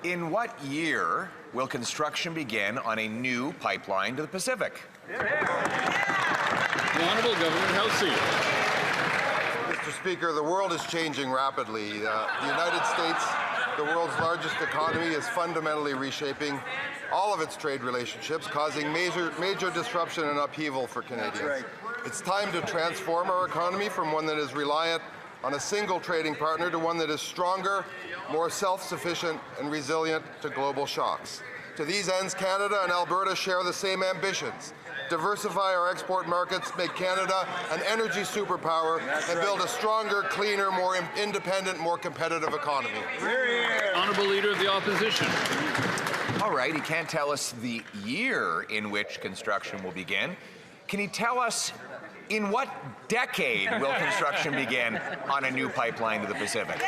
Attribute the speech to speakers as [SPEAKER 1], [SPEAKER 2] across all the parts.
[SPEAKER 1] In what year will construction begin on a new pipeline to the Pacific?
[SPEAKER 2] The Honourable Governor Halsey.
[SPEAKER 3] Mr. Speaker, the world is changing rapidly. The United States, the world's largest economy, is fundamentally reshaping all of its trade relationships, causing major disruption and upheaval for Canadians. Right. It's time to transform our economy from one that is reliant on a single trading partner to one that is stronger, more self-sufficient, and resilient to global shocks. To these ends, Canada and Alberta share the same ambitions: diversify our export markets, make Canada an energy superpower, and build a stronger, cleaner, more independent, more competitive economy.
[SPEAKER 2] Honourable Leader of the Opposition.
[SPEAKER 1] All right, he can't tell us the year in which construction will begin. Can he tell us in what decade will construction begin on a new pipeline to the Pacific?
[SPEAKER 2] The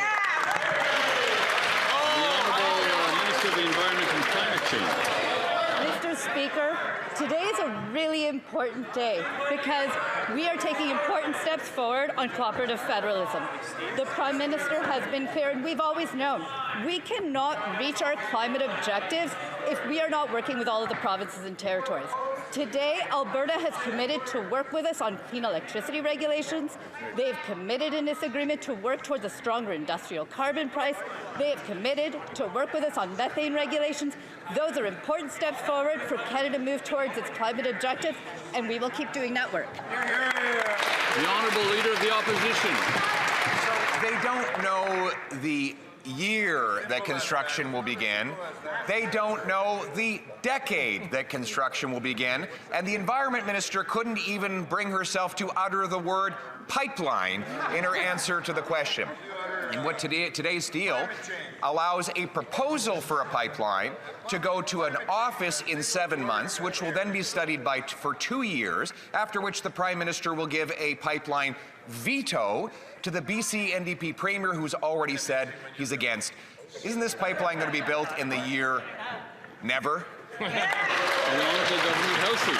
[SPEAKER 2] Honourable Minister of the Environment and Climate Change.
[SPEAKER 4] Mr. Speaker, today is a really important day because we are taking important steps forward on cooperative federalism. The Prime Minister has been clear, and we've always known, we cannot reach our climate objectives if we are not working with all of the provinces and territories. Today, Alberta has committed to work with us on clean electricity regulations. They've committed in this agreement to work towards a stronger industrial carbon price. They have committed to work with us on methane regulations. Those are important steps forward for Canada to move towards its climate objectives, and we will keep doing that work.
[SPEAKER 2] The Honourable Leader of the Opposition.
[SPEAKER 1] So they don't know the year that construction will begin. They don't know the decade that construction will begin. And the Environment Minister couldn't even bring herself to utter the word pipeline in her answer to the question. And what today's deal allows a proposal for a pipeline to go to an office in 7 months, which will then be studied for 2 years, after which the Prime Minister will give a pipeline veto to the BC NDP Premier, who's already said he's against. Isn't this pipeline going to be built in the year never?
[SPEAKER 2] The Honourable Governor Halsey.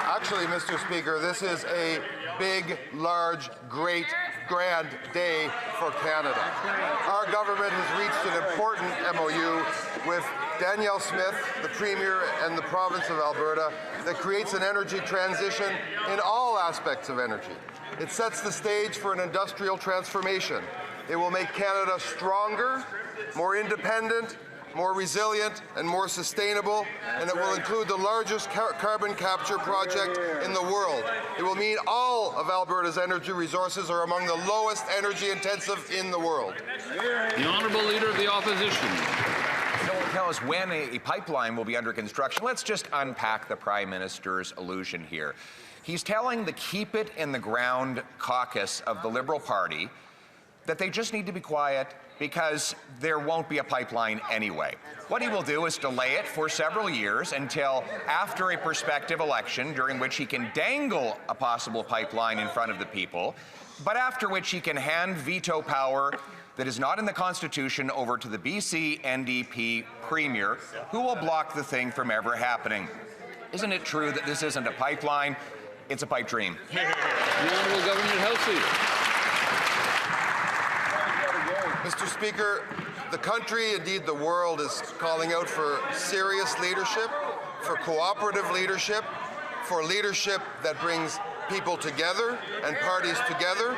[SPEAKER 3] Actually, Mr. Speaker, this is a big, large, great, grand day for Canada. Our government has reached an important MOU with Danielle Smith, the Premier, and the province of Alberta that creates an energy transition in all aspects of energy. It sets the stage for an industrial transformation. It will make Canada stronger, more independent, more resilient, and more sustainable, and it will include the largest carbon capture project in the world. It will mean all of Alberta's energy resources are among the lowest energy intensive in the world.
[SPEAKER 2] The Honourable Leader of the Opposition.
[SPEAKER 1] Someone tell us when a pipeline will be under construction. Let's just unpack the Prime Minister's allusion here. He's telling the Keep It in the Ground caucus of the Liberal Party that they just need to be quiet because there won't be a pipeline anyway. What he will do is delay it for several years until after a prospective election, during which he can dangle a possible pipeline in front of the people, but after which he can hand veto power that is not in the Constitution over to the BC NDP Premier, who will block the thing from ever happening. Isn't it true that this isn't a pipeline? It's a pipe dream.
[SPEAKER 2] The Honourable Governor Halsey.
[SPEAKER 3] Mr. Speaker, the country, indeed the world, is calling out for serious leadership, for cooperative leadership, for leadership that brings people together and parties together.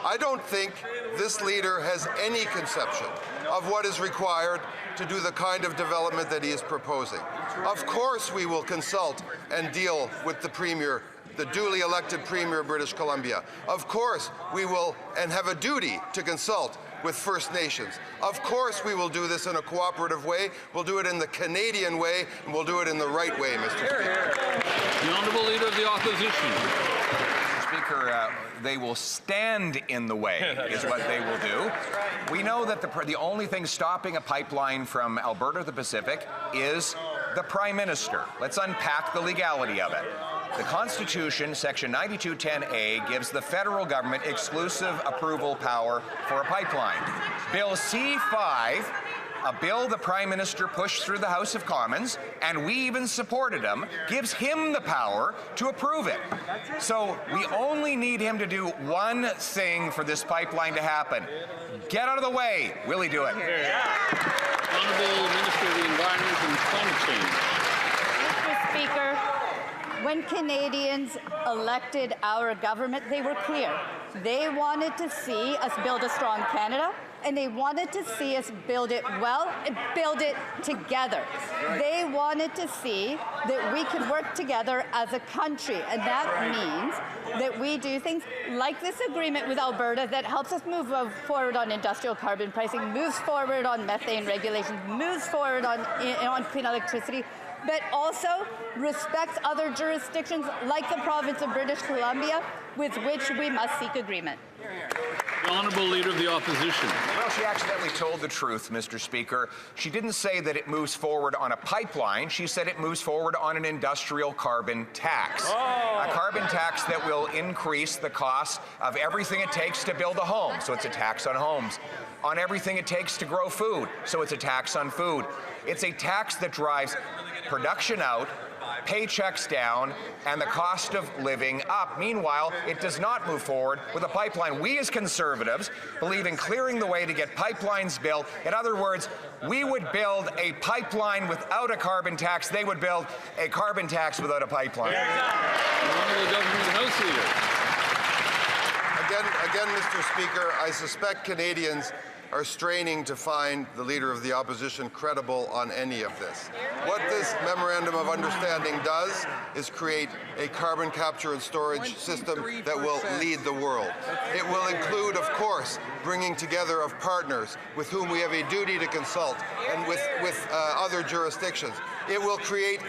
[SPEAKER 3] I don't think this leader has any conception of what is required to do the kind of development that he is proposing. Of course we will consult and deal with the Premier, the duly elected Premier of British Columbia. Of course we will and have a duty to consult with First Nations. Of course we will do this in a cooperative way. We'll do it in the Canadian way, and we'll do it in the right way, Mr. Speaker.
[SPEAKER 2] The Honourable Leader of the Opposition.
[SPEAKER 1] Mr. Speaker, they will stand in the way, is what they will do. We know that the only thing stopping a pipeline from Alberta to the Pacific is the Prime Minister. Let's unpack the legality of it. The Constitution, Section 9210A, gives the federal government exclusive approval power for a pipeline. Bill C-5 A bill the Prime Minister pushed through the House of Commons, and we even supported him, gives him the power to approve it. So we only need him to do one thing for this pipeline to happen. Get out of the way. Will he do it?
[SPEAKER 2] Honourable Minister of the Environment and Climate Change.
[SPEAKER 4] Mr. Speaker, when Canadians elected our government, they were clear. They wanted to see us build a strong Canada, and they wanted to see us build it well and build it together. They wanted to see that we could work together as a country, and that means that we do things like this agreement with Alberta that helps us move forward on industrial carbon pricing, moves forward on methane regulations, moves forward on clean electricity, but also respects other jurisdictions like the province of British Columbia, with which we must seek agreement.
[SPEAKER 2] The Honourable Leader of the Opposition.
[SPEAKER 1] Well, she accidentally told the truth, Mr. Speaker. She didn't say that it moves forward on a pipeline. She said it moves forward on an industrial carbon tax. A carbon tax that will increase the cost of everything it takes to build a home. So it's a tax on homes. On everything it takes to grow food. So it's a tax on food. It's a tax that drives production out, paychecks down, and the cost of living up. Meanwhile, it does not move forward with a pipeline. We as Conservatives believe in clearing the way to get pipelines built. In other words, we would build a pipeline without a carbon tax. They would build a carbon tax without a pipeline.
[SPEAKER 2] The Honourable Government House Leader.
[SPEAKER 3] Again, Mr. Speaker, I suspect Canadians are straining to find the Leader of the Opposition credible on any of this. What this Memorandum of Understanding does is create a carbon capture and storage system that will lead the world. It will include, of course, bringing together of partners with whom we have a duty to consult and with other jurisdictions. It will create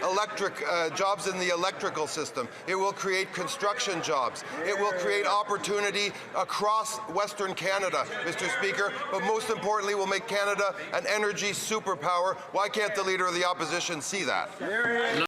[SPEAKER 3] jobs in the electrical system. It will create construction jobs. It will create opportunity across Western Canada, Mr. Speaker, but most importantly will make Canada an energy superpower. Why can't the Leader of the Opposition see that?